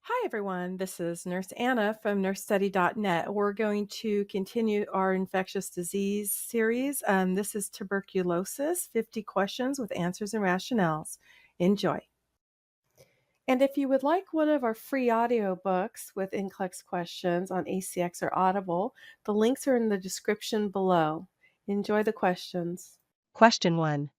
Hi, everyone. This is Nurse Anna from nursestudy.net. We're going to continue our infectious disease series. This is tuberculosis, 50 questions with answers and rationales. Enjoy. And if you would like one of our free audio books with NCLEX questions on ACX or Audible, the links are in the description below. Enjoy the questions. Question 1.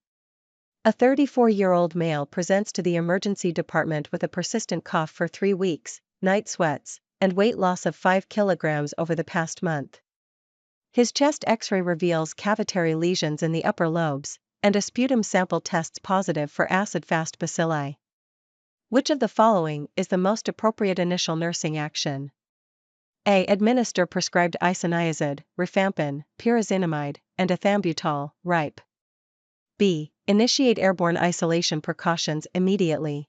A 34-year-old male presents to the emergency department with a persistent cough for 3 weeks, night sweats, and weight loss of 5 kilograms over the past month. His chest X-ray reveals cavitary lesions in the upper lobes, and a sputum sample tests positive for acid-fast bacilli. Which of the following is the most appropriate initial nursing action? A. Administer prescribed isoniazid, rifampin, pyrazinamide, and ethambutol, RIPE. B. Initiate airborne isolation precautions immediately.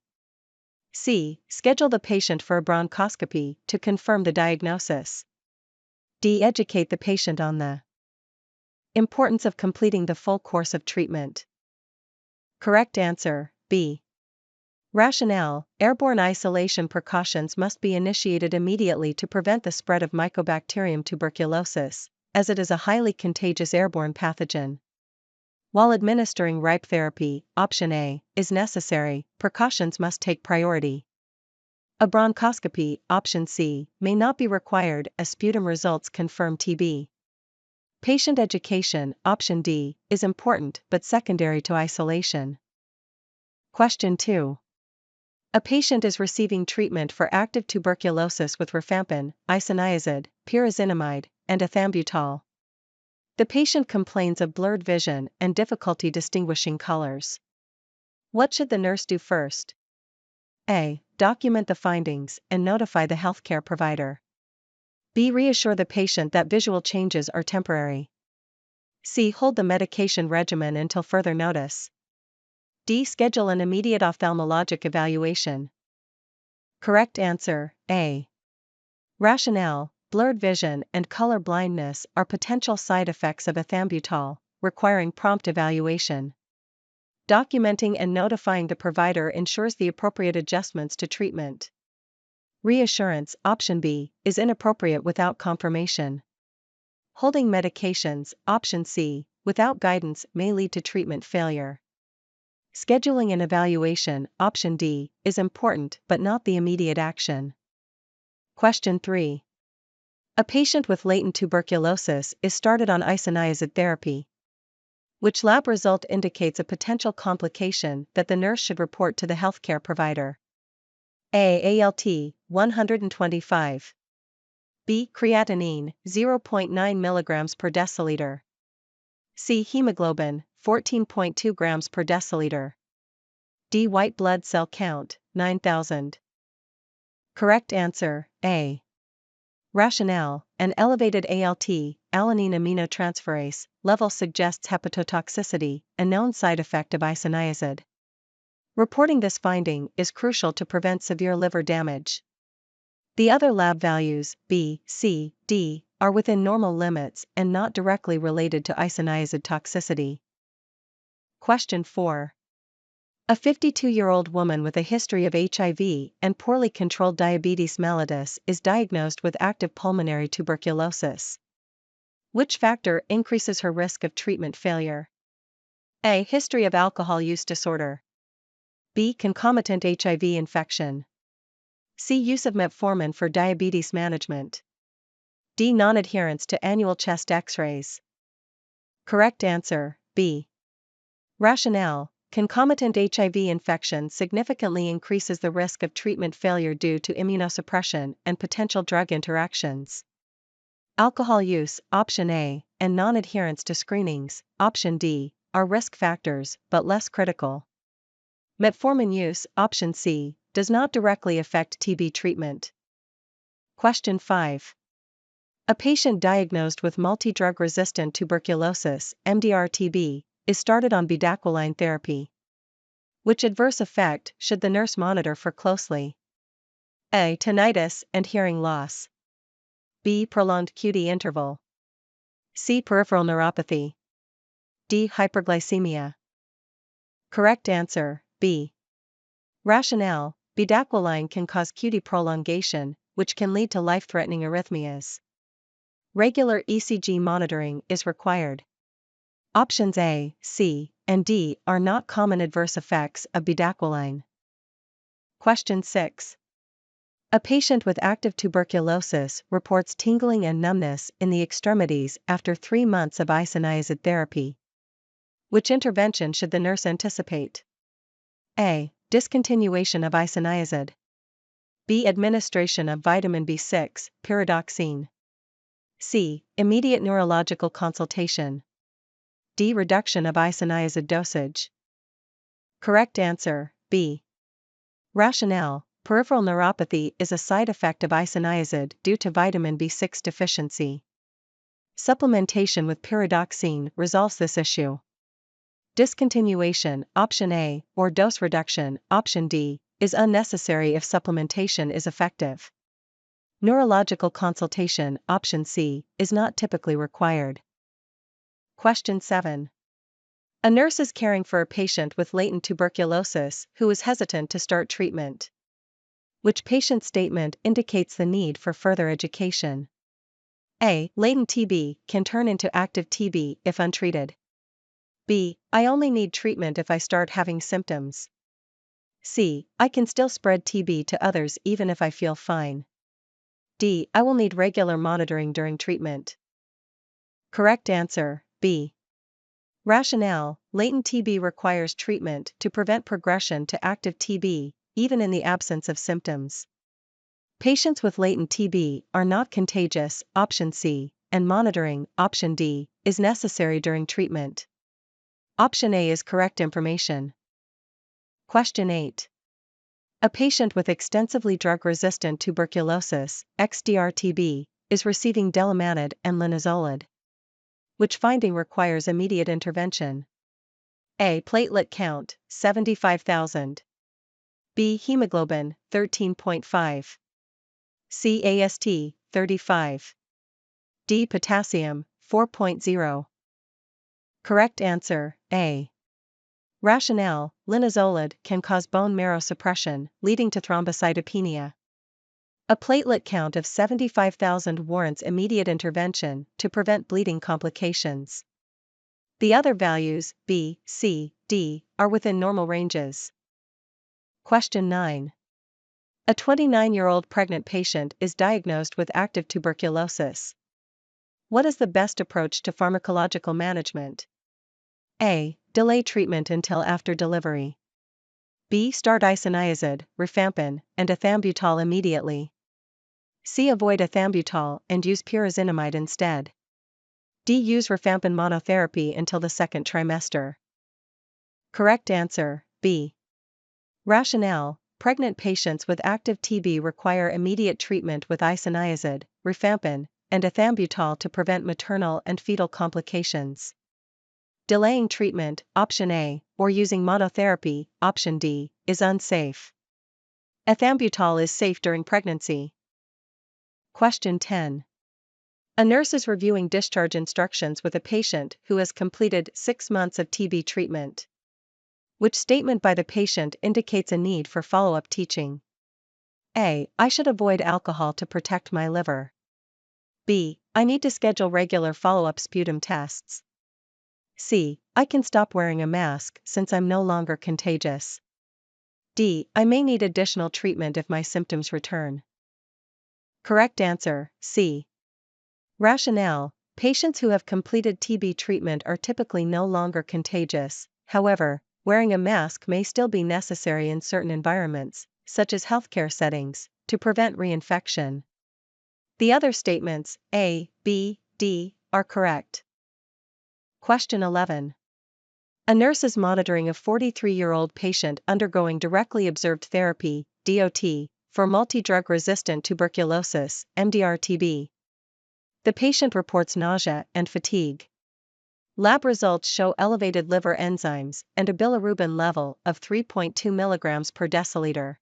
C. Schedule the patient for a bronchoscopy to confirm the diagnosis. D. Educate the patient on the importance of completing the full course of treatment. Correct answer, B. Rationale: airborne isolation precautions must be initiated immediately to prevent the spread of Mycobacterium tuberculosis, as it is a highly contagious airborne pathogen. While administering RIPE therapy, option A, is necessary, precautions must take priority. A bronchoscopy, option C, may not be required as sputum results confirm TB. Patient education, option D, is important but secondary to isolation. Question 2. A patient is receiving treatment for active tuberculosis with rifampin, isoniazid, pyrazinamide, and ethambutol. The patient complains of blurred vision and difficulty distinguishing colors. What should the nurse do first? A. Document the findings and notify the healthcare provider. B. Reassure the patient that visual changes are temporary. C. Hold the medication regimen until further notice. D. Schedule an immediate ophthalmologic evaluation. Correct answer, A. Rationale: blurred vision and color blindness are potential side effects of ethambutol, requiring prompt evaluation. Documenting and notifying the provider ensures the appropriate adjustments to treatment. Reassurance, option B, is inappropriate without confirmation. Holding medications, option C, without guidance may lead to treatment failure. Scheduling an evaluation, option D, is important but not the immediate action. Question 3. A patient with latent tuberculosis is started on isoniazid therapy. Which lab result indicates a potential complication that the nurse should report to the healthcare provider? A. ALT, 125. B. Creatinine, 0.9 mg per deciliter. C. Hemoglobin, 14.2 grams per deciliter. D. White blood cell count, 9,000. Correct answer, A. Rationale: an elevated ALT, alanine aminotransferase, level suggests hepatotoxicity, a known side effect of isoniazid. Reporting this finding is crucial to prevent severe liver damage. The other lab values, B, C, D, are within normal limits and not directly related to isoniazid toxicity. Question 4. A 52-year-old woman with a history of HIV and poorly controlled diabetes mellitus is diagnosed with active pulmonary tuberculosis. Which factor increases her risk of treatment failure? A. History of alcohol use disorder. B. Concomitant HIV infection. C. Use of metformin for diabetes management. D. Non-adherence to annual chest X-rays. Correct answer, B. Rationale: concomitant HIV infection significantly increases the risk of treatment failure due to immunosuppression and potential drug interactions. Alcohol use, option A, and non-adherence to screenings, option D, are risk factors but less critical. Metformin use, option C, does not directly affect TB treatment. Question 5. A patient diagnosed with multi-drug resistant tuberculosis, MDR-TB, is started on bedaquiline therapy. Which adverse effect should the nurse monitor for closely? A. Tinnitus and hearing loss. B. Prolonged QT interval. C. Peripheral neuropathy. D. Hyperglycemia. Correct answer, B. Rationale: Bedaquiline can cause QT prolongation, which can lead to life-threatening arrhythmias. Regular ECG monitoring is required. Options A, C, and D are not common adverse effects of bedaquiline. Question 6. A patient with active tuberculosis reports tingling and numbness in the extremities after 3 months of isoniazid therapy. Which intervention should the nurse anticipate? A. Discontinuation of isoniazid. B. Administration of vitamin B6, pyridoxine. C. Immediate neurological consultation. D. Reduction of isoniazid dosage. Correct answer, B. Rationale: peripheral neuropathy is a side effect of isoniazid due to vitamin B6 deficiency. Supplementation with pyridoxine resolves this issue. Discontinuation, option A, or dose reduction, option D, is unnecessary if supplementation is effective. Neurological consultation, option C, is not typically required. Question 7. A nurse is caring for a patient with latent tuberculosis who is hesitant to start treatment. Which patient statement indicates the need for further education? A. Latent TB can turn into active TB if untreated. B. I only need treatment if I start having symptoms. C. I can still spread TB to others even if I feel fine. D. I will need regular monitoring during treatment. Correct answer, B. Rationale: latent TB requires treatment to prevent progression to active TB, even in the absence of symptoms. Patients with latent TB are not contagious, option C, and monitoring, option D, is necessary during treatment. Option A is correct information. Question 8. A patient with extensively drug-resistant tuberculosis, XDR-TB, is receiving delamanid and linezolid. Which finding requires immediate intervention? A. Platelet count, 75,000. B. Hemoglobin, 13.5. C. AST, 35. D. Potassium, 4.0. Correct answer, A. Rationale: linezolid can cause bone marrow suppression, leading to thrombocytopenia. A platelet count of 75,000 warrants immediate intervention to prevent bleeding complications. The other values, B, C, D, are within normal ranges. Question 9. A 29-year-old pregnant patient is diagnosed with active tuberculosis. What is the best approach to pharmacological management? A. Delay treatment until after delivery. B. Start isoniazid, rifampin, and ethambutol immediately. C. Avoid ethambutol and use pyrazinamide instead. D. Use rifampin monotherapy until the second trimester. Correct answer, B. Rationale: pregnant patients with active TB require immediate treatment with isoniazid, rifampin, and ethambutol to prevent maternal and fetal complications. Delaying treatment, option A, or using monotherapy, option D, is unsafe. Ethambutol is safe during pregnancy. Question 10. A nurse is reviewing discharge instructions with a patient who has completed 6 months of TB treatment. Which statement by the patient indicates a need for follow-up teaching? A. I should avoid alcohol to protect my liver. B. I need to schedule regular follow-up sputum tests. C. I can stop wearing a mask since I'm no longer contagious. D. I may need additional treatment if my symptoms return. Correct answer, C. Rationale: patients who have completed TB treatment are typically no longer contagious. However, wearing a mask may still be necessary in certain environments, such as healthcare settings, to prevent reinfection. The other statements, A, B, D, are correct. Question 11. A nurse is monitoring a 43-year-old patient undergoing directly observed therapy, DOT, for multi-drug resistant tuberculosis, MDR-TB. The patient reports nausea and fatigue. Lab results show elevated liver enzymes and a bilirubin level of 3.2 mg per deciliter.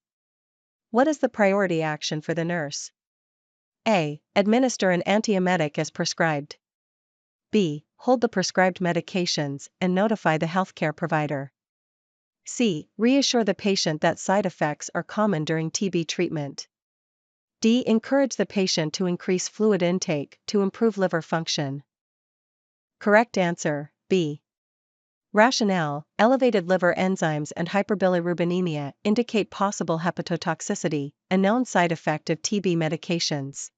What is the priority action for the nurse? A. Administer an antiemetic as prescribed. B. Hold the prescribed medications and notify the healthcare provider. C. Reassure the patient that side effects are common during TB treatment. D. Encourage the patient to increase fluid intake to improve liver function. Correct answer, B. Rationale: elevated liver enzymes and hyperbilirubinemia indicate possible hepatotoxicity, a known side effect of TB medications.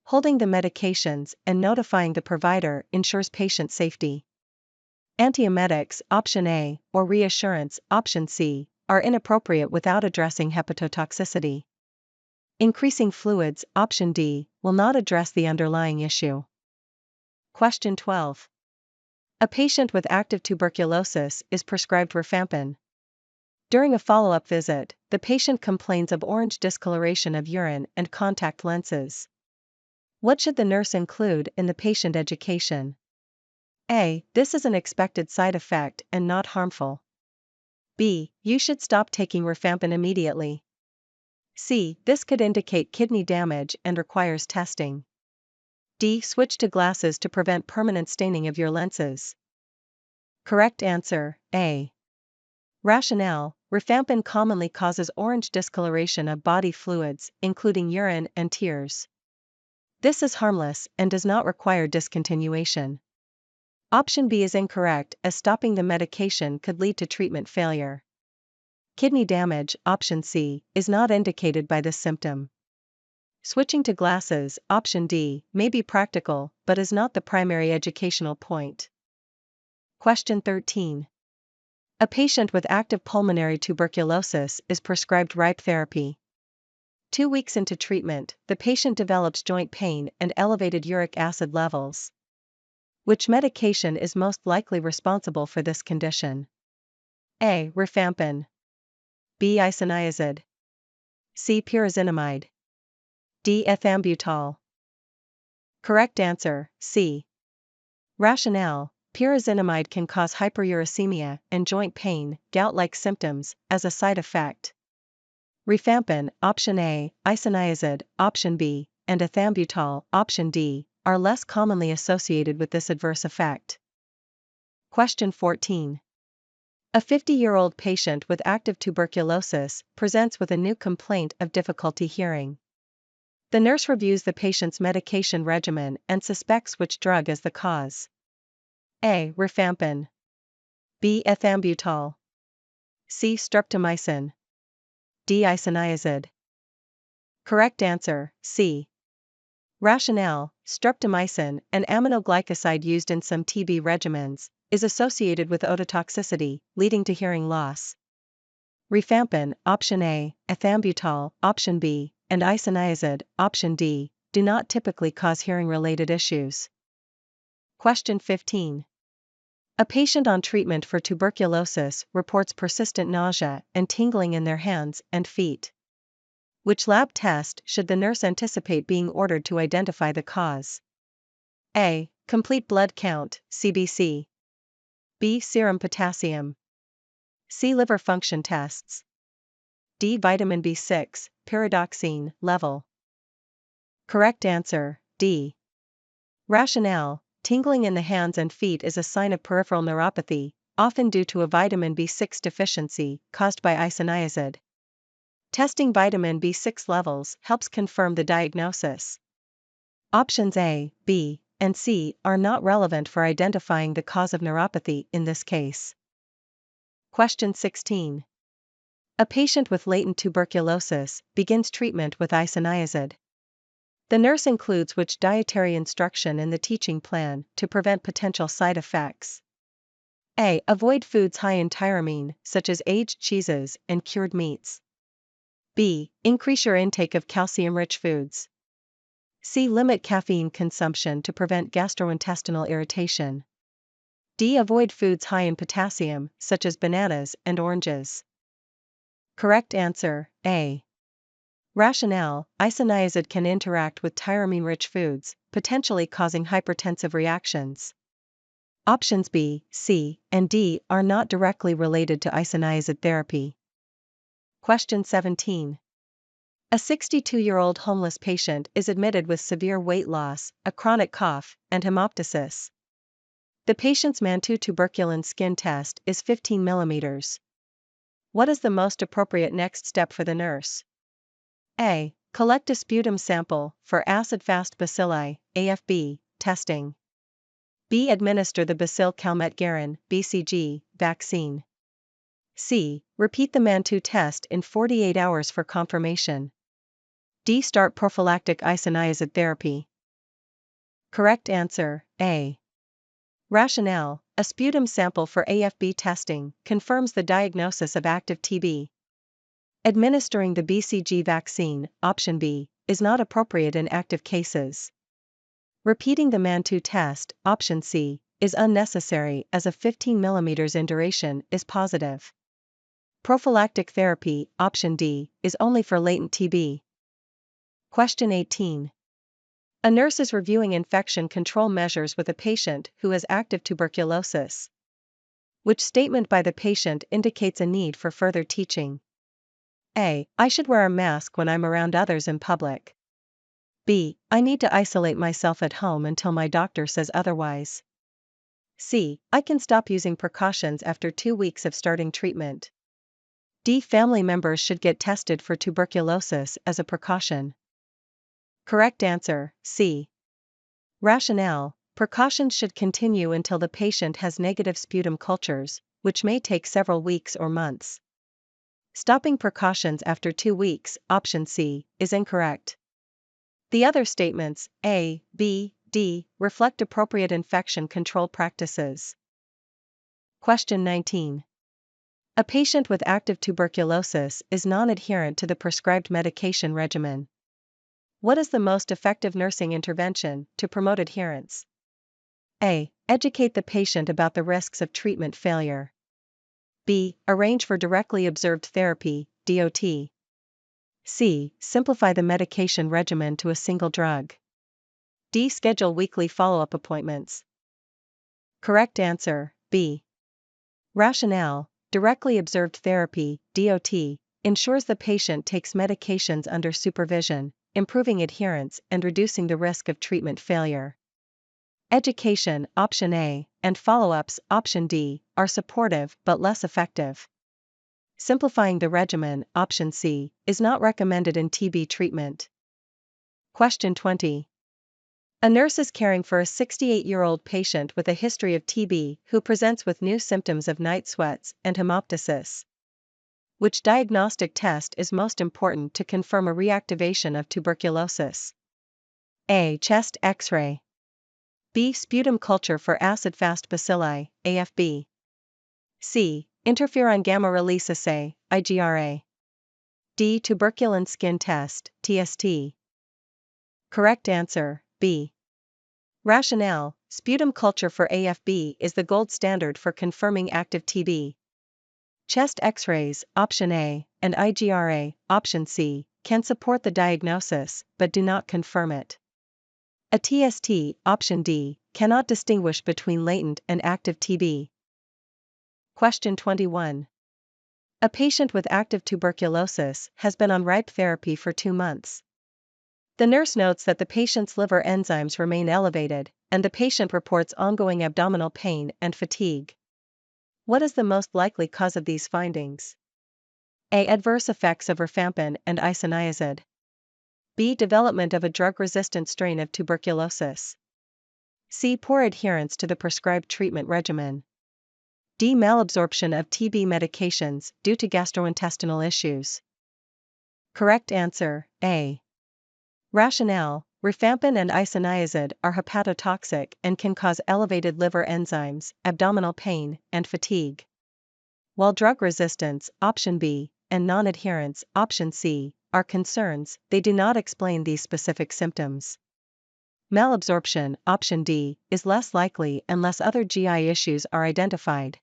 Holding the medications and notifying the provider ensures patient safety. Antiemetics, option A, or reassurance, option C, are inappropriate without addressing hepatotoxicity. Increasing fluids, option D, will not address the underlying issue. Question 12. A patient with active tuberculosis is prescribed rifampin. During a follow-up visit, the patient complains of orange discoloration of urine and contact lenses. What should the nurse include in the patient education? A. This is an expected side effect and not harmful. B. You should stop taking rifampin immediately. C. This could indicate kidney damage and requires testing. D. Switch to glasses to prevent permanent staining of your lenses. Correct answer, A. Rationale: rifampin commonly causes orange discoloration of body fluids, including urine and tears. This is harmless and does not require discontinuation. Option B is incorrect, as stopping the medication could lead to treatment failure. Kidney damage, option C, is not indicated by this symptom. Switching to glasses, option D, may be practical, but is not the primary educational point. Question 13. A patient with active pulmonary tuberculosis is prescribed RIPE therapy. 2 weeks into treatment, the patient develops joint pain and elevated uric acid levels. Which medication is most likely responsible for this condition? A. Rifampin. B. Isoniazid. C. Pyrazinamide. D. Ethambutol. Correct answer, C. Rationale: pyrazinamide can cause hyperuricemia and joint pain, gout-like symptoms, as a side effect. Rifampin, option A, isoniazid, option B, and ethambutol, option D, are less commonly associated with this adverse effect. Question 14. A 50-year-old patient with active tuberculosis presents with a new complaint of difficulty hearing. The nurse reviews the patient's medication regimen and suspects which drug is the cause. A. Rifampin. B. Ethambutol. C. Streptomycin. D. Isoniazid. Correct answer, C. Rationale: streptomycin, an aminoglycoside used in some TB regimens, is associated with ototoxicity, leading to hearing loss. Rifampin, option A, ethambutol, option B, and isoniazid, option D, do not typically cause hearing-related issues. Question 15. A patient on treatment for tuberculosis reports persistent nausea and tingling in their hands and feet. Which lab test should the nurse anticipate being ordered to identify the cause? A. Complete blood count, CBC. B. Serum potassium. C. Liver function tests. D. Vitamin B6, pyridoxine, level. Correct answer, D. Rationale: tingling in the hands and feet is a sign of peripheral neuropathy, often due to a vitamin B6 deficiency caused by isoniazid. Testing vitamin B6 levels helps confirm the diagnosis. Options A, B, and C are not relevant for identifying the cause of neuropathy in this case. Question 16. A patient with latent tuberculosis begins treatment with isoniazid. The nurse includes which dietary instruction in the teaching plan to prevent potential side effects? A. Avoid foods high in tyramine, such as aged cheeses and cured meats. B. Increase your intake of calcium-rich foods. C. Limit caffeine consumption to prevent gastrointestinal irritation. D. Avoid foods high in potassium, such as bananas and oranges. Correct answer, A. Rationale: isoniazid can interact with tyramine-rich foods, potentially causing hypertensive reactions. Options B, C, and D are not directly related to isoniazid therapy. Question 17. A 62-year-old homeless patient is admitted with severe weight loss, a chronic cough, and hemoptysis. The patient's Mantoux tuberculin skin test is 15 mm. What is the most appropriate next step for the nurse? A. Collect a sputum sample for acid-fast bacilli, AFB, testing. B. Administer the Bacille Calmette-Guerin, BCG, vaccine. C. Repeat the Mantoux test in 48 hours for confirmation. D. Start prophylactic isoniazid therapy. Correct answer, A. Rationale: a sputum sample for AFB testing confirms the diagnosis of active TB. Administering the BCG vaccine, option B, is not appropriate in active cases. Repeating the Mantoux test, option C, is unnecessary as a 15 mm in duration is positive. Prophylactic therapy, option D, is only for latent TB. Question 18. A nurse is reviewing infection control measures with a patient who has active tuberculosis. Which statement by the patient indicates a need for further teaching? A. I should wear a mask when I'm around others in public. B. I need to isolate myself at home until my doctor says otherwise. C. I can stop using precautions after 2 weeks of starting treatment. D. Family members should get tested for tuberculosis as a precaution. Correct answer, C. Rationale: precautions should continue until the patient has negative sputum cultures, which may take several weeks or months. Stopping precautions after 2 weeks, option C, is incorrect. The other statements, A, B, D, reflect appropriate infection control practices. Question 19. A patient with active tuberculosis is non-adherent to the prescribed medication regimen. What is the most effective nursing intervention to promote adherence? A. Educate the patient about the risks of treatment failure. B. Arrange for directly observed therapy, DOT. C. Simplify the medication regimen to a single drug. D. Schedule weekly follow-up appointments. Correct answer, B. Rationale: directly observed therapy, DOT, ensures the patient takes medications under supervision, improving adherence and reducing the risk of treatment failure. Education, option A, and follow-ups, option D, are supportive but less effective. Simplifying the regimen, option C, is not recommended in TB treatment. Question 20. A nurse is caring for a 68-year-old patient with a history of TB who presents with new symptoms of night sweats and hemoptysis. Which diagnostic test is most important to confirm a reactivation of tuberculosis? A. Chest X-ray. B. Sputum culture for acid-fast bacilli, AFB. C. Interferon gamma release assay, IGRA. D. Tuberculin skin test, TST. Correct answer, B. Rationale: sputum culture for AFB is the gold standard for confirming active TB. Chest X-rays, option A, and IGRA, option C, can support the diagnosis, but do not confirm it. A TST, option D, cannot distinguish between latent and active TB. Question 21. A patient with active tuberculosis has been on RIPE therapy for 2 months. The nurse notes that the patient's liver enzymes remain elevated, and the patient reports ongoing abdominal pain and fatigue. What is the most likely cause of these findings? A. Adverse effects of rifampin and isoniazid. B. Development of a drug-resistant strain of tuberculosis. C. Poor adherence to the prescribed treatment regimen. D. Malabsorption of TB medications due to gastrointestinal issues. Correct answer, A. Rationale: rifampin and isoniazid are hepatotoxic and can cause elevated liver enzymes, abdominal pain, and fatigue. While drug resistance, option B, and non-adherence, option C, are concerns, they do not explain these specific symptoms. Malabsorption, option D, is less likely unless other GI issues are identified.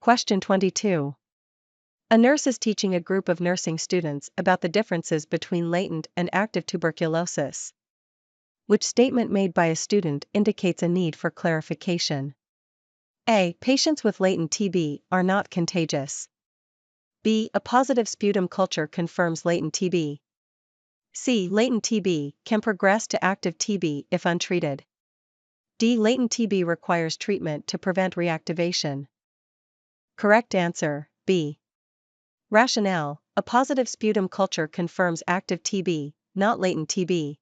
Question 22. A nurse is teaching a group of nursing students about the differences between latent and active tuberculosis. Which statement made by a student indicates a need for clarification? A. Patients with latent TB are not contagious. B. A positive sputum culture confirms latent TB. C. Latent TB can progress to active TB if untreated. D. Latent TB requires treatment to prevent reactivation. Correct answer, B. Rationale: a positive sputum culture confirms active TB, not latent TB.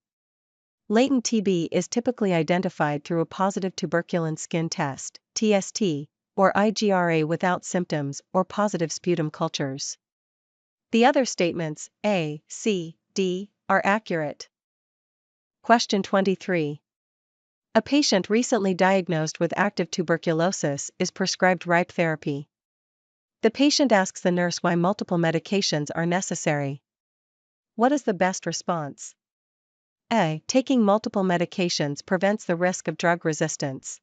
Latent TB is typically identified through a positive tuberculin skin test, TST, or IGRA without symptoms or positive sputum cultures. The other statements, A, C, D, are accurate. Question 23. A patient recently diagnosed with active tuberculosis is prescribed RIPE therapy. The patient asks the nurse why multiple medications are necessary. What is the best response? A. Taking multiple medications prevents the risk of drug resistance.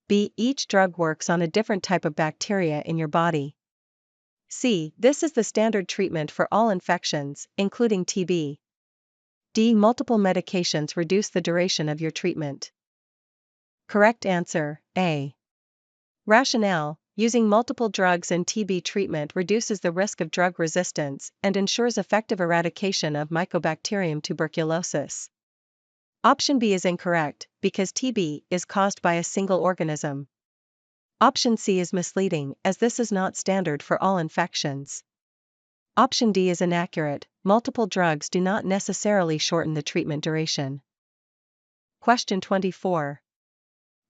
B. Each drug works on a different type of bacteria in your body. C. This is the standard treatment for all infections, including TB. D. Multiple medications reduce the duration of your treatment. Correct answer, A. Rationale: using multiple drugs in TB treatment reduces the risk of drug resistance and ensures effective eradication of Mycobacterium tuberculosis. Option B is incorrect, because TB is caused by a single organism. Option C is misleading, as this is not standard for all infections. Option D is inaccurate, multiple drugs do not necessarily shorten the treatment duration. Question 24.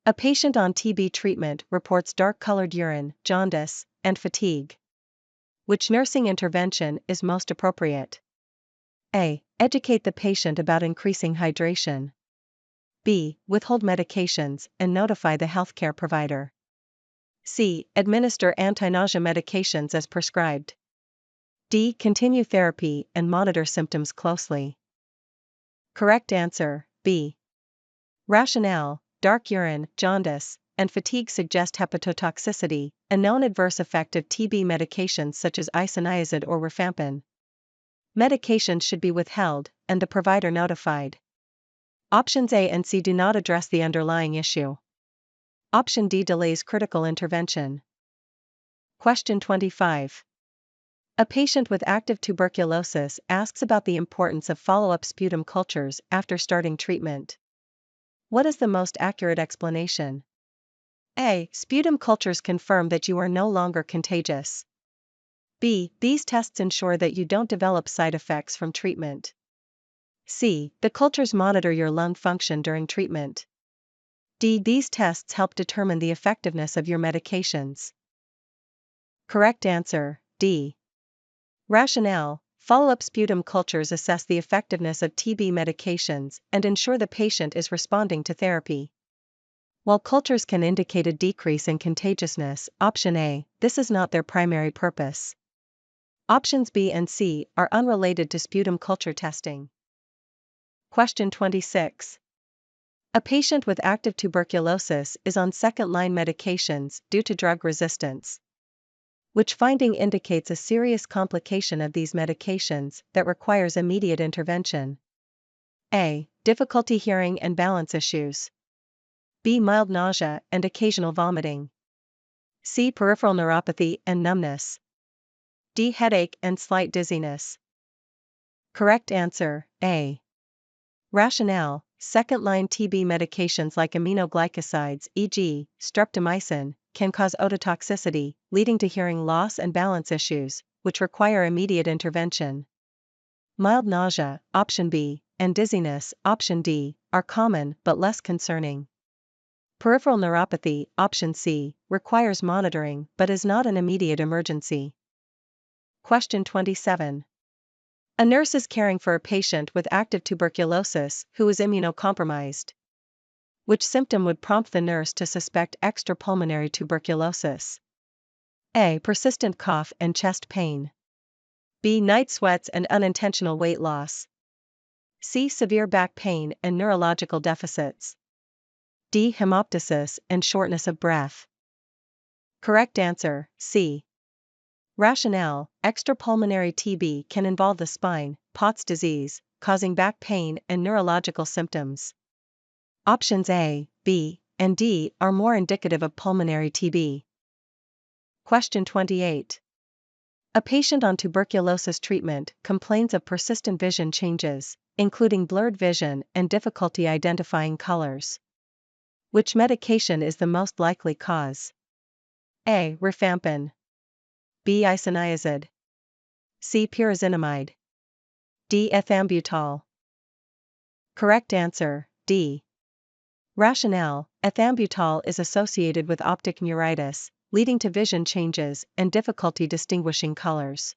A patient on TB treatment reports dark-colored urine, jaundice, and fatigue. Which nursing intervention is most appropriate? A. Educate the patient about increasing hydration. B. Withhold medications and notify the healthcare provider. C. Administer anti-nausea medications as prescribed. D. Continue therapy and monitor symptoms closely. Correct answer, B. Rationale: dark urine, jaundice, and fatigue suggest hepatotoxicity, a known adverse effect of TB medications such as isoniazid or rifampin. Medications should be withheld, and the provider notified. Options A and C do not address the underlying issue. Option D delays critical intervention. Question 25. A patient with active tuberculosis asks about the importance of follow-up sputum cultures after starting treatment. What is the most accurate explanation? A. Sputum cultures confirm that you are no longer contagious. B. These tests ensure that you don't develop side effects from treatment. C. The cultures monitor your lung function during treatment. D. These tests help determine the effectiveness of your medications. Correct answer, D. Rationale: follow-up sputum cultures assess the effectiveness of TB medications and ensure the patient is responding to therapy. While cultures can indicate a decrease in contagiousness, option A, this is not their primary purpose. Options B and C are unrelated to sputum culture testing. Question 26. A patient with active tuberculosis is on second-line medications due to drug resistance. Which finding indicates a serious complication of these medications that requires immediate intervention? A. Difficulty hearing and balance issues. B. Mild nausea and occasional vomiting. C. Peripheral neuropathy and numbness. D. Headache and slight dizziness. Correct answer, A. Rationale: second-line TB medications like aminoglycosides, e.g., streptomycin, can cause ototoxicity, leading to hearing loss and balance issues, which require immediate intervention. Mild nausea, option B, and dizziness, option D, are common but less concerning. Peripheral neuropathy, option C, requires monitoring but is not an immediate emergency. Question 27. A nurse is caring for a patient with active tuberculosis who is immunocompromised. Which symptom would prompt the nurse to suspect extrapulmonary tuberculosis? A. Persistent cough and chest pain. B. Night sweats and unintentional weight loss. C. Severe back pain and neurological deficits. D. Hemoptysis and shortness of breath. Correct answer, C. Rationale: extrapulmonary TB can involve the spine, Pott's disease, causing back pain and neurological symptoms. Options A, B, and D are more indicative of pulmonary TB. Question 28. A patient on tuberculosis treatment complains of persistent vision changes, including blurred vision and difficulty identifying colors. Which medication is the most likely cause? A. Rifampin. B. Isoniazid. C. Pyrazinamide. D. Ethambutol. Correct answer, D. Rationale: ethambutol is associated with optic neuritis, leading to vision changes and difficulty distinguishing colors.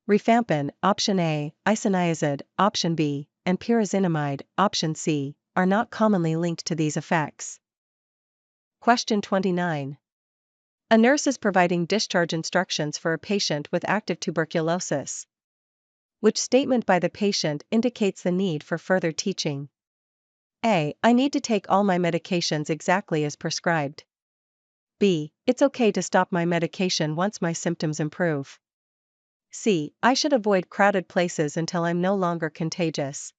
Rifampin, option A, isoniazid, option B, and pyrazinamide, option C, are not commonly linked to these effects. Question 29. A nurse is providing discharge instructions for a patient with active tuberculosis. Which statement by the patient indicates the need for further teaching? A. I need to take all my medications exactly as prescribed. B. It's okay to stop my medication once my symptoms improve. C. I should avoid crowded places until I'm no longer contagious.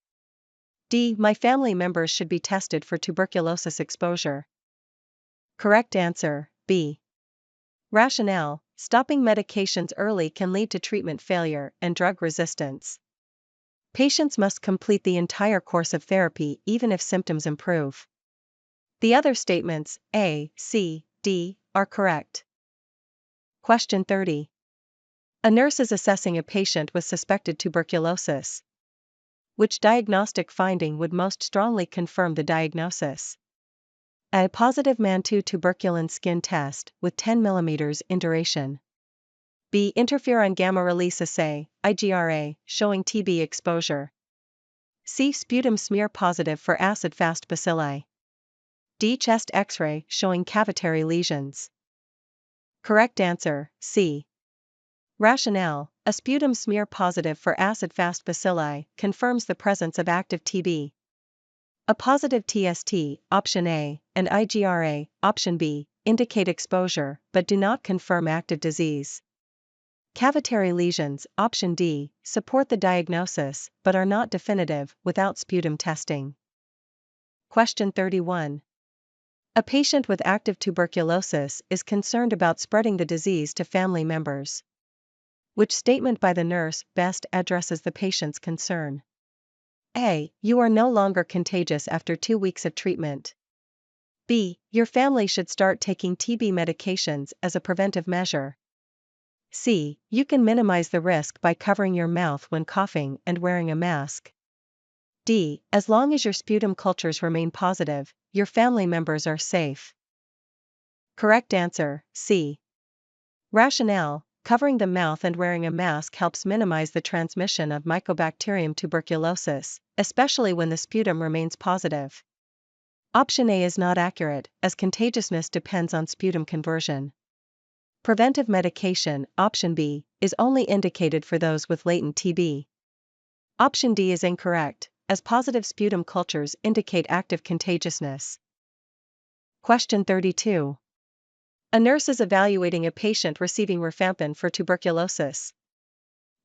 D. My family members should be tested for tuberculosis exposure. Correct answer, B. Rationale: stopping medications early can lead to treatment failure and drug resistance. Patients must complete the entire course of therapy even if symptoms improve. The other statements, A, C, D, are correct. Question 30. A nurse is assessing a patient with suspected tuberculosis. Which diagnostic finding would most strongly confirm the diagnosis? A. Positive Mantoux tuberculin skin test with 10 mm in duration. B. Interferon gamma release assay, IGRA, showing TB exposure. C. Sputum smear positive for acid-fast bacilli. D. Chest X-ray showing cavitary lesions. Correct answer, C. Rationale: a sputum smear positive for acid-fast bacilli confirms the presence of active TB. A positive TST, option A, and IGRA, option B, indicate exposure but do not confirm active disease. Cavitary lesions, option D, support the diagnosis but are not definitive without sputum testing. Question 31. A patient with active tuberculosis is concerned about spreading the disease to family members. Which statement by the nurse best addresses the patient's concern? A. You are no longer contagious after 2 weeks of treatment. B. Your family should start taking TB medications as a preventive measure. C. You can minimize the risk by covering your mouth when coughing and wearing a mask. D. As long as your sputum cultures remain positive, your family members are safe. Correct answer, C. Rationale: covering the mouth and wearing a mask helps minimize the transmission of Mycobacterium tuberculosis, especially when the sputum remains positive. Option A is not accurate, as contagiousness depends on sputum conversion. Preventive medication, option B, is only indicated for those with latent TB. Option D is incorrect, as positive sputum cultures indicate active contagiousness. Question 32. A nurse is evaluating a patient receiving rifampin for tuberculosis.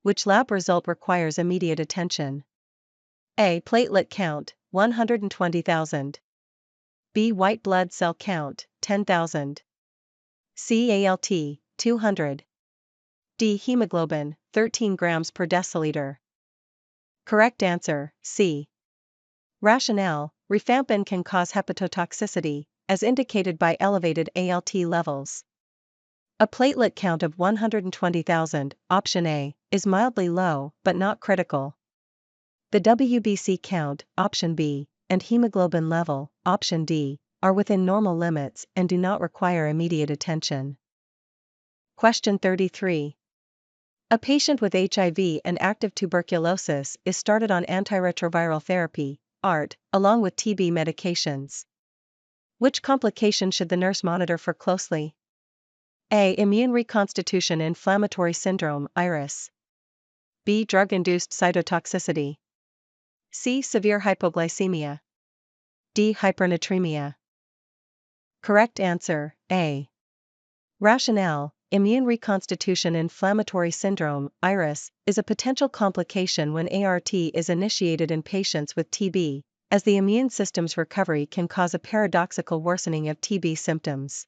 Which lab result requires immediate attention? A. Platelet count, 120,000. B. White blood cell count, 10,000. C. ALT, 200. D. Hemoglobin, 13 grams per deciliter. Correct answer, C. Rationale: rifampin can cause hepatotoxicity, as indicated by elevated ALT levels. A platelet count of 120,000, option A, is mildly low but not critical. The WBC count, option B, and hemoglobin level, option D, are within normal limits and do not require immediate attention. Question 33. A patient with HIV and active tuberculosis is started on antiretroviral therapy, ART, along with TB medications. Which complication should the nurse monitor for closely? A. Immune reconstitution inflammatory syndrome, IRIS. B. Drug-induced cytotoxicity. C. Severe hypoglycemia. D. Hypernatremia. Correct answer, A. Rationale: immune reconstitution inflammatory syndrome, IRIS, is a potential complication when ART is initiated in patients with TB, as the immune system's recovery can cause a paradoxical worsening of TB symptoms.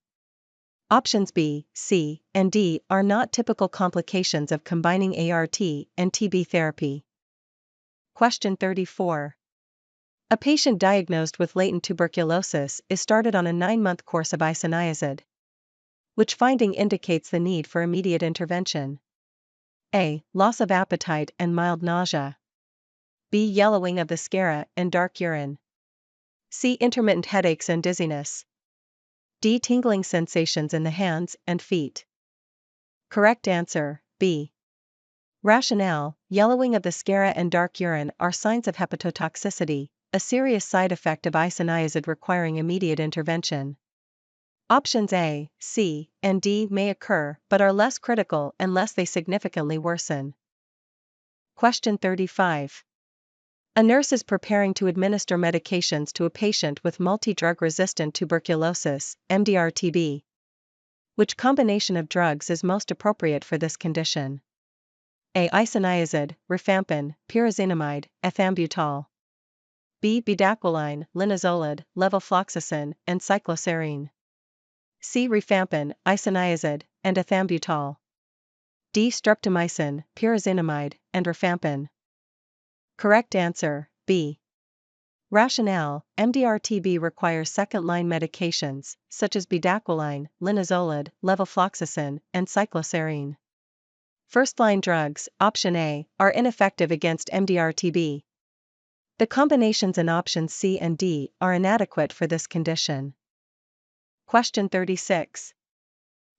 Options B, C, and D are not typical complications of combining ART and TB therapy. Question 34. A patient diagnosed with latent tuberculosis is started on a 9-month course of isoniazid. Which finding indicates the need for immediate intervention? A. Loss of appetite and mild nausea. B. Yellowing of the sclera and dark urine. C. Intermittent headaches and dizziness. D. Tingling sensations in the hands and feet. Correct answer, B. Rationale: yellowing of the sclera and dark urine are signs of hepatotoxicity, a serious side effect of isoniazid requiring immediate intervention. Options A, C, and D may occur but are less critical unless they significantly worsen. Question 35. A nurse is preparing to administer medications to a patient with multi-drug resistant tuberculosis, MDR-TB. Which combination of drugs is most appropriate for this condition? A. Isoniazid, rifampin, pyrazinamide, ethambutol. B. Bedaquiline, linezolid, levofloxacin, and cycloserine. C. Rifampin, isoniazid, and ethambutol. D. Streptomycin, pyrazinamide, and rifampin. Correct answer, B. Rationale: MDR-TB requires second-line medications, such as bedaquiline, linezolid, levofloxacin, and cycloserine. First-line drugs, option A, are ineffective against MDR-TB. The combinations in options C and D are inadequate for this condition. Question 36.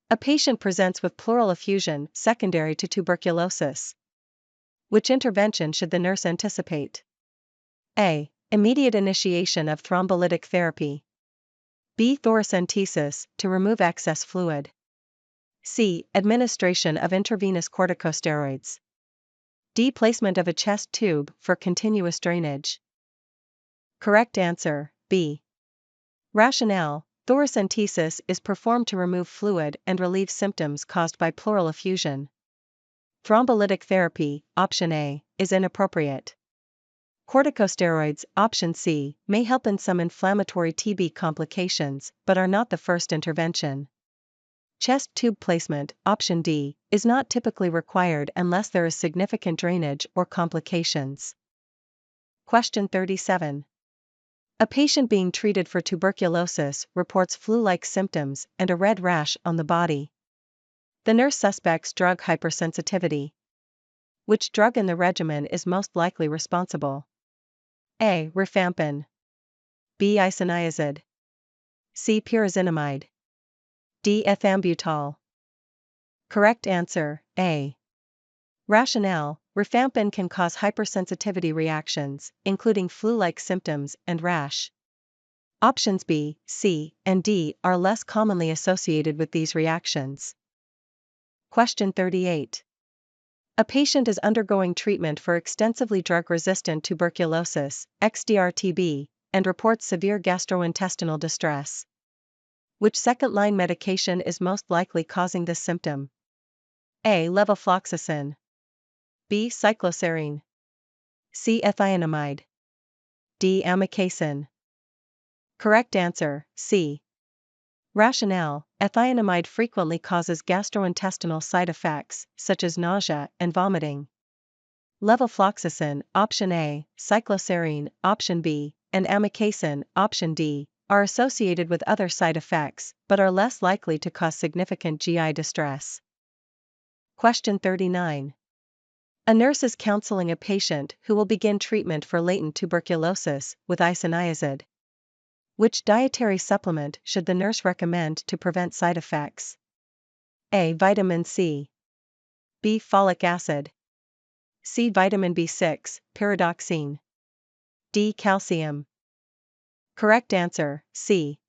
A patient presents with pleural effusion secondary to tuberculosis. Which intervention should the nurse anticipate? A. Immediate initiation of thrombolytic therapy. B. Thoracentesis, to remove excess fluid. C. Administration of intravenous corticosteroids. D. Placement of a chest tube for continuous drainage. Correct answer, B. Rationale: thoracentesis is performed to remove fluid and relieve symptoms caused by pleural effusion. Thrombolytic therapy, option A, is inappropriate. Corticosteroids, option C, may help in some inflammatory TB complications but are not the first intervention. Chest tube placement, option D, is not typically required unless there is significant drainage or complications. Question 37. A patient being treated for tuberculosis reports flu-like symptoms and a red rash on the body. The nurse suspects drug hypersensitivity. Which drug in the regimen is most likely responsible? A. Rifampin. B. Isoniazid. C. Pyrazinamide. D. Ethambutol. Correct answer, A. Rationale: rifampin can cause hypersensitivity reactions, including flu-like symptoms and rash. Options B, C, and D are less commonly associated with these reactions. Question 38. A patient is undergoing treatment for extensively drug-resistant tuberculosis, XDR-TB, and reports severe gastrointestinal distress. Which second-line medication is most likely causing this symptom? A. Levofloxacin. B. Cycloserine. C. Ethionamide. D. Amikacin. Correct answer, C. Rationale: ethionamide frequently causes gastrointestinal side effects, such as nausea and vomiting. Levofloxacin, option A, cycloserine, option B, and amikacin, option D, are associated with other side effects, but are less likely to cause significant GI distress. Question 39. A nurse is counseling a patient who will begin treatment for latent tuberculosis with isoniazid. Which dietary supplement should the nurse recommend to prevent side effects? A. Vitamin C. B. Folic acid. C. Vitamin B6, pyridoxine. D. Calcium. Correct answer, C.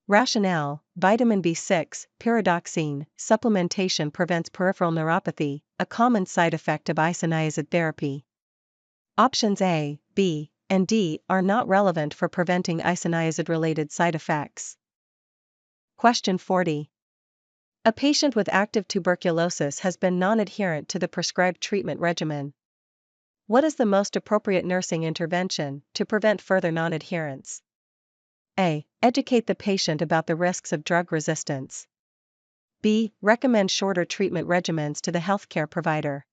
Rationale: vitamin B6, pyridoxine, supplementation prevents peripheral neuropathy, a common side effect of isoniazid therapy. Options A, B, and D are not relevant for preventing isoniazid-related side effects. Question 40. A patient with active tuberculosis has been non-adherent to the prescribed treatment regimen. What is the most appropriate nursing intervention to prevent further non-adherence? A. Educate the patient about the risks of drug resistance. B. Recommend shorter treatment regimens to the healthcare provider.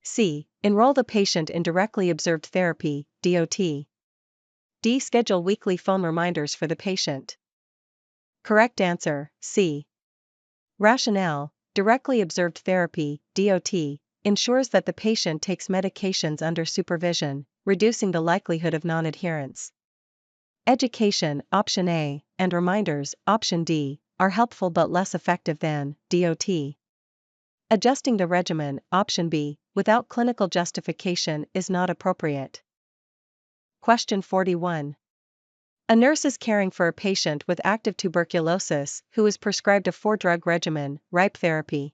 C. Enroll the patient in directly observed therapy, DOT. D. Schedule weekly phone reminders for the patient. Correct answer, C. Rationale: directly observed therapy, DOT, ensures that the patient takes medications under supervision, reducing the likelihood of non-adherence. Education, option A, and reminders, option D, are helpful but less effective than DOT. Adjusting the regimen, option B, without clinical justification is not appropriate. Question 41. A nurse is caring for a patient with active tuberculosis who is prescribed a 4-drug regimen, RIPE therapy.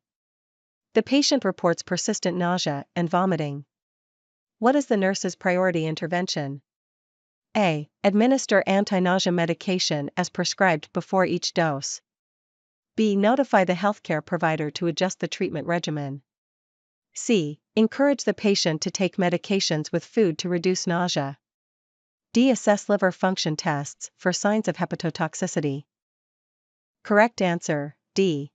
The patient reports persistent nausea and vomiting. What is the nurse's priority intervention? A. Administer anti-nausea medication as prescribed before each dose. B. Notify the healthcare provider to adjust the treatment regimen. C. Encourage the patient to take medications with food to reduce nausea. D. Assess liver function tests for signs of hepatotoxicity. Correct answer, D.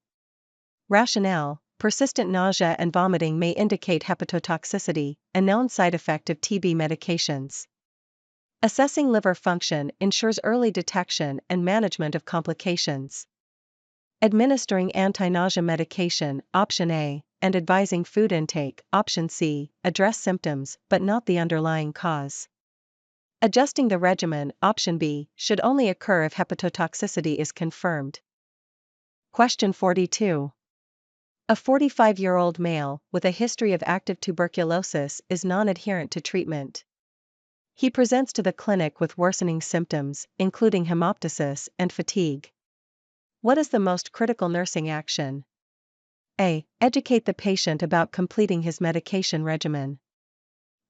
Rationale: persistent nausea and vomiting may indicate hepatotoxicity, a known side effect of TB medications. Assessing liver function ensures early detection and management of complications. Administering anti-nausea medication, option A, and advising food intake, option C, address symptoms but not the underlying cause. Adjusting the regimen, option B, should only occur if hepatotoxicity is confirmed. Question 42. A 45-year-old male with a history of active tuberculosis is non-adherent to treatment. He presents to the clinic with worsening symptoms, including hemoptysis and fatigue. What is the most critical nursing action? A. Educate the patient about completing his medication regimen.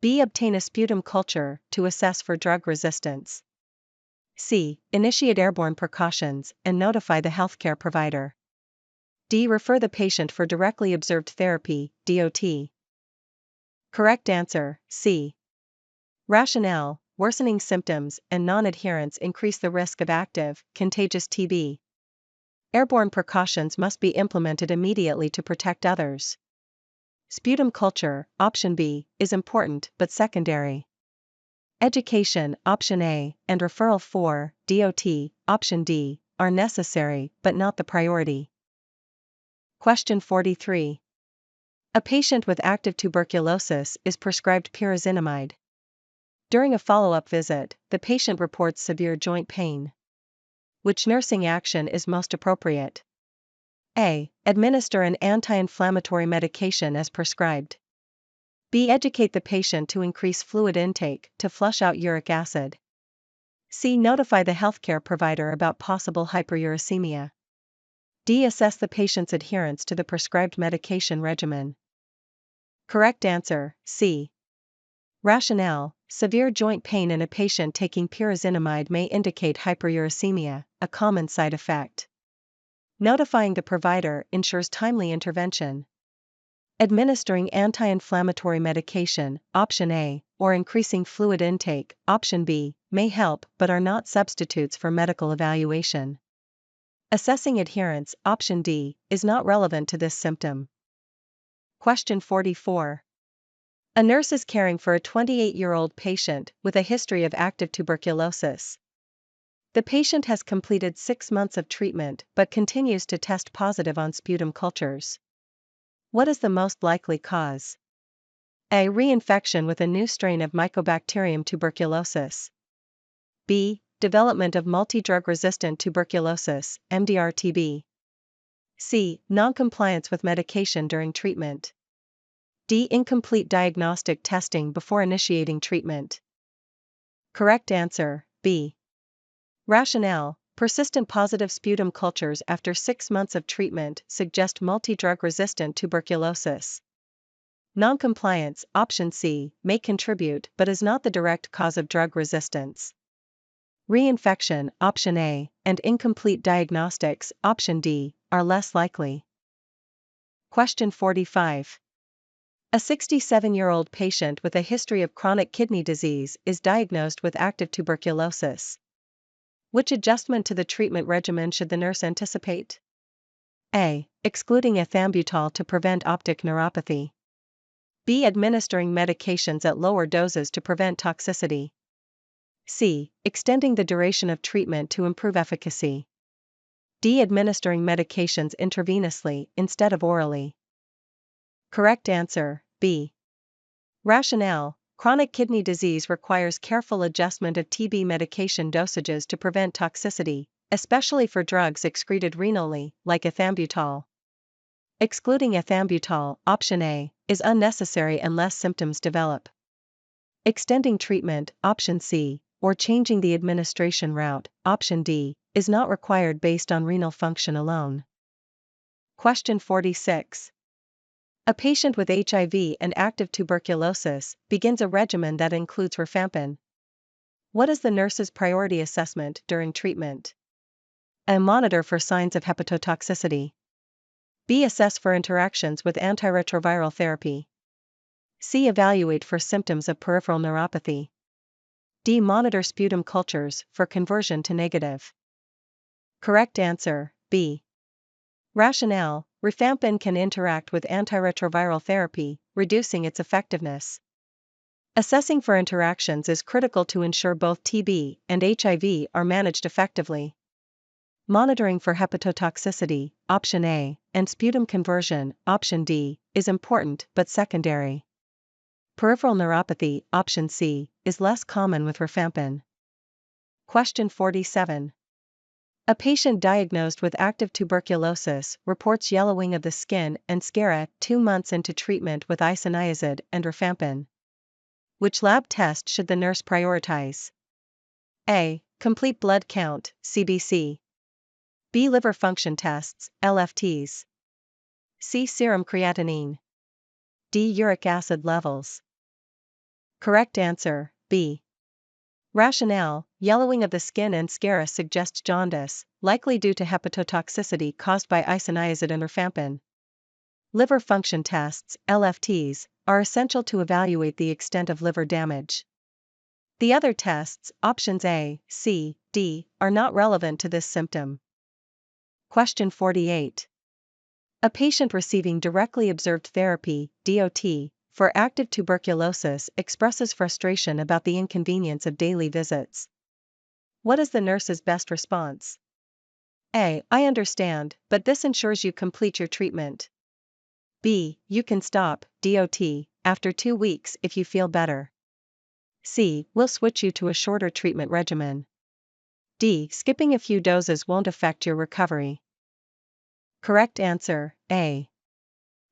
B. Obtain a sputum culture to assess for drug resistance. C. Initiate airborne precautions and notify the healthcare provider. D. Refer the patient for directly observed therapy, DOT. Correct answer, C. Rationale: worsening symptoms and non-adherence increase the risk of active, contagious TB. Airborne precautions must be implemented immediately to protect others. Sputum culture, option B, is important but secondary. Education, option A, and referral for DOT, option D, are necessary but not the priority. Question 43. A patient with active tuberculosis is prescribed pyrazinamide. During a follow-up visit, the patient reports severe joint pain. Which nursing action is most appropriate? A. Administer an anti-inflammatory medication as prescribed. B. Educate the patient to increase fluid intake to flush out uric acid. C. Notify the healthcare provider about possible hyperuricemia. D. Assess the patient's adherence to the prescribed medication regimen. Correct answer, C. Rationale: severe joint pain in a patient taking pyrazinamide may indicate hyperuricemia, a common side effect. Notifying the provider ensures timely intervention. Administering anti-inflammatory medication, option A, or increasing fluid intake, option B, may help but are not substitutes for medical evaluation. Assessing adherence, option D, is not relevant to this symptom. Question 44. A nurse is caring for a 28-year-old patient with a history of active tuberculosis. The patient has completed 6 months of treatment but continues to test positive on sputum cultures. What is the most likely cause? A. Reinfection with a new strain of Mycobacterium tuberculosis. B. Development of multi-drug resistant tuberculosis, MDR-TB. C. Noncompliance with medication during treatment. D. Incomplete diagnostic testing before initiating treatment. Correct answer, B. Rationale: persistent positive sputum cultures after 6 months of treatment suggest multi-drug resistant tuberculosis. Noncompliance, option C, may contribute but is not the direct cause of drug resistance. Reinfection, option A, and incomplete diagnostics, option D, are less likely. Question 45. A 67-year-old patient with a history of chronic kidney disease is diagnosed with active tuberculosis. Which adjustment to the treatment regimen should the nurse anticipate? A. Excluding ethambutol to prevent optic neuropathy. B. Administering medications at lower doses to prevent toxicity. C. Extending the duration of treatment to improve efficacy. D. Administering medications intravenously instead of orally. Correct answer, B. Rationale: chronic kidney disease requires careful adjustment of TB medication dosages to prevent toxicity, especially for drugs excreted renally, like ethambutol. Excluding ethambutol, option A, is unnecessary unless symptoms develop. Extending treatment, option C, or changing the administration route, option D, is not required based on renal function alone. Question 46. A patient with HIV and active tuberculosis begins a regimen that includes rifampin. What is the nurse's priority assessment during treatment? A. Monitor for signs of hepatotoxicity. B. Assess for interactions with antiretroviral therapy. C. Evaluate for symptoms of peripheral neuropathy. D. Monitor sputum cultures for conversion to negative. Correct answer, B. Rationale: rifampin can interact with antiretroviral therapy, reducing its effectiveness. Assessing for interactions is critical to ensure both TB and HIV are managed effectively. Monitoring for hepatotoxicity, option A, and sputum conversion, option D, is important but secondary. Peripheral neuropathy, option C, is less common with rifampin. Question 47. A patient diagnosed with active tuberculosis reports yellowing of the skin and sclera 2 months into treatment with isoniazid and rifampin. Which lab test should the nurse prioritize? A. Complete blood count, CBC. B. Liver function tests, LFTs. C. Serum creatinine. D. Uric acid levels. Correct answer, B. Rationale: yellowing of the skin and sclera suggests jaundice, likely due to hepatotoxicity caused by isoniazid and rifampin. Liver function tests, LFTs, are essential to evaluate the extent of liver damage. The other tests, options A, C, D, are not relevant to this symptom. Question 48. A patient receiving directly observed therapy, DOT, for active tuberculosis expresses frustration about the inconvenience of daily visits. What is the nurse's best response? A. I understand, but this ensures you complete your treatment. B. You can stop DOT after 2 weeks if you feel better. C. We'll switch you to a shorter treatment regimen. D. Skipping a few doses won't affect your recovery. Correct answer, A.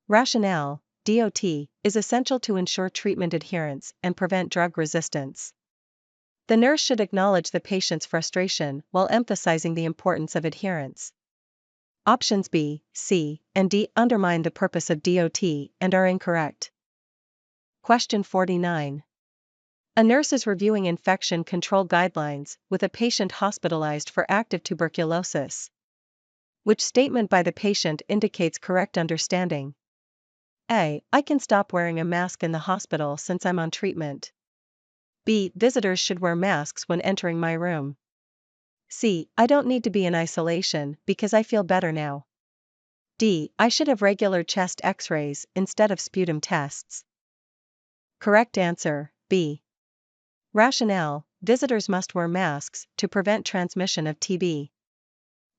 Rationale: DOT is essential to ensure treatment adherence and prevent drug resistance. The nurse should acknowledge the patient's frustration while emphasizing the importance of adherence. Options B, C, and D undermine the purpose of DOT and are incorrect. Question 49. A nurse is reviewing infection control guidelines with a patient hospitalized for active tuberculosis. Which statement by the patient indicates correct understanding? A. I can stop wearing a mask in the hospital since I'm on treatment. B. Visitors should wear masks when entering my room. C. I don't need to be in isolation because I feel better now. D. I should have regular chest x-rays instead of sputum tests. Correct answer, B. Rationale: visitors must wear masks to prevent transmission of TB.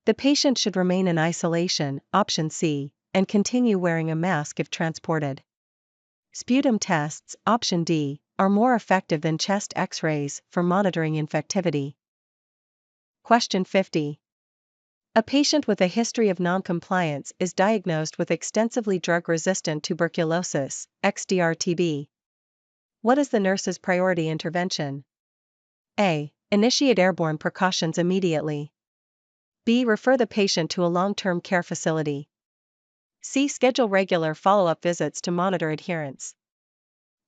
The patient should remain in isolation, option C, and continue wearing a mask if transported. Sputum tests, option D, are more effective than chest x-rays for monitoring infectivity. Question 50. A patient with a history of noncompliance is diagnosed with extensively drug-resistant tuberculosis, XDR-TB. What is the nurse's priority intervention? A. Initiate airborne precautions immediately. B. Refer the patient to a long-term care facility. C. Schedule regular follow-up visits to monitor adherence.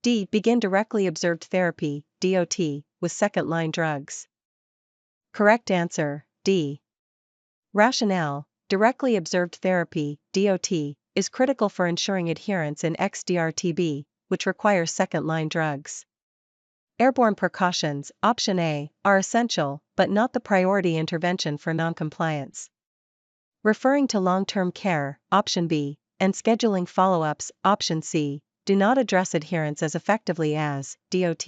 D. Begin directly observed therapy, DOT, with second-line drugs. Correct answer, D. Rationale: directly observed therapy, DOT, is critical for ensuring adherence in XDR-TB, which requires second-line drugs. Airborne precautions, option A, are essential, but not the priority intervention for noncompliance. Referring to long-term care, option B, and scheduling follow-ups, option C, do not address adherence as effectively as DOT.